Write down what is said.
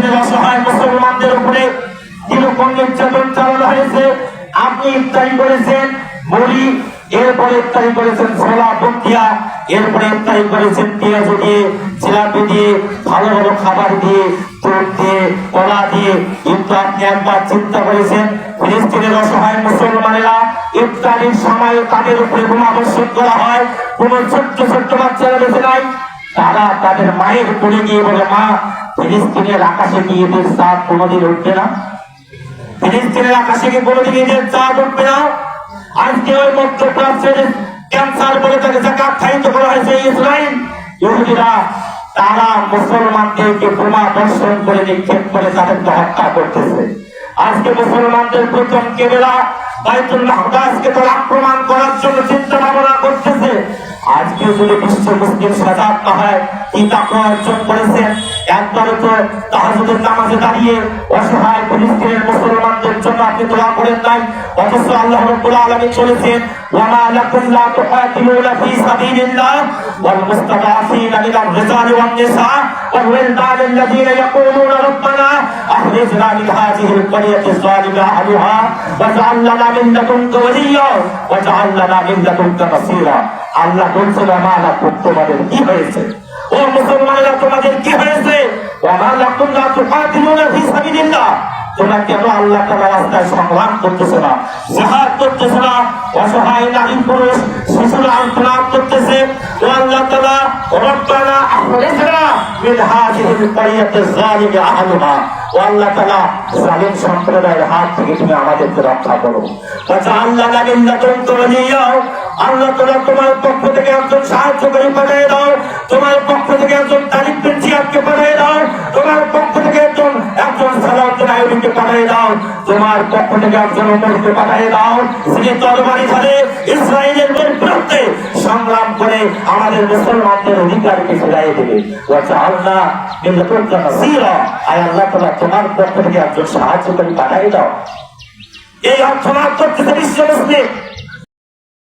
ফিলিস্তিনের অসহায় মুসলমানদের উপরে কিরকম নির্যাতন চালানো হয়েছে। আপনি ইফতারি করেছেন মুড়ি, এরপরে ইফতারি করেছেন ছোলা বন্দিয়া, এরপরে ইফতারি করেছেন পেঁয়াজ দিয়ে, জিলাপি দিয়ে, ভালো ভালো খাবার দিয়ে, দুধ দিয়ে, কলা দিয়ে। কিন্তু আপনি একবার চিন্তা করেছেন ফিলিস্তিনের অসহায় মুসলমানেরা ইফতারির সময় তাদের উপরে বোমা বর্ষণ করা হয়, কোন ছোট্ট ছোট্ট বাচ্চারা বেঁচে নাই। তারা তাদের মায়ের কোলে গিয়ে বলে, মা ফিলিস্তিনের আকাশে কি ঈদের চাঁদ কোনোদিন উঠবে না? ফিলিস্তিনের আকাশে কি কোনোদিন ঈদের চাঁদ উঠবে না? আজকে ওই মধ্যপ্রাচ্যের ক্যান্সার বলে তাকে যাকে আখ্যায়িত করা হয়েছে ইসরায়েল, ইহুদিরা তারা মুসলমানদেরকে বোমা বর্ষণ করে নিক্ষেপ করে তাদেরকে হত্যা করতেছে। আজকে মুসলমানদের প্রথম কেবলা বাইতুল মাকদাসকে তারা আক্রমণ করার জন্য চিন্তা ভাবনা করতেছে। আজকে যদি বিশ্ব মুসলিম সজাগ না হয়, কি তাকওয়া অর্জন করেছেন? একবারে তো তাহাজ্জুদের নামাজে দাঁড়িয়ে অসহায় ফিলিস্তিনের মুসলমানদের জন্য আপনি দোয়া করেন নাই। অথচ আল্লাহ রাব্বুল আলামিন বলেছেন, ওয়া মা লাকুম লা তুকাতিলুনা ফি সাবিলিল্লাহ ওয়াল মুস্তাদাফিনা মিনার রিজালি ওয়ান নিসা ওয়াল ওয়ালদান আল্লাযীনা ইয়াকুলুনা রাব্বানা আখরিজনা মিন হাযিহিল ক্বরিয়াতি যালিমা আহলুহা ওয়াজআল লানা মিন লাদুনকা ওয়ালিয়্যা ওয়াজআল লানা মিন লাদুনকা নাসীরা। আল্লাহ বলছেন, ওয়া লাকুম তোমাদের কি হয়েছে? ও মুসলমানেরা তোমাদের কি হয়েছে? ওয়া মা লাকুম লা তুকাতিলুনা ফি সাবিলিল্লাহ, তোমরা কেন আল্লাহ তাআলার রাস্তায় সংগ্রাম করতেছ না, জিহাদ করতেছ না? অসহায় নারী পুরুষ শিশুরা আন্দোলন করতেছে। ও আল্লাহ তাআলা, রব্বানা আখরিজনা মিন হাযিহিল ক্বরিয়াতি যালিমি আহলুহা, ও আল্লাহ তাআলা জালিম সম্প্রদায়ের হাত থেকে তুমি আমাদেরকে রক্ষা করো। ওয়াজআল লানা মিন লাদুনকা ওয়ালিয়্যা, আল্লাহ তাআলা তোমার পক্ষ থেকে একজন সাহায্যকারী পাঠিয়ে দাও, তোমার পক্ষ থেকে একজন তালিব বিন জিয়াদকে পাঠিয়ে দাও, তোমার পক্ষ থেকে একজন সালাউদ্দিন আইয়ুবীকে পাঠিয়ে দাও, তোমার পক্ষ থেকে একজন ওমরকে পাঠিয়ে দাও, যিনি তরবারি ধরে ইসরায়েলের বিরুদ্ধে সংগ্রাম করে আমাদের মুসলমানদের অধিকারকে ফিরিয়ে দেবে। ওয়াজআলনা মিন লাদুনকা নাসীরা, আয় আল্লাহ তাআলা তোমার পক্ষ থেকে একজন সাহায্যকারী পাঠিয়ে দাও। এই অর্থ করতেছে বিশ্ব মুসলিম।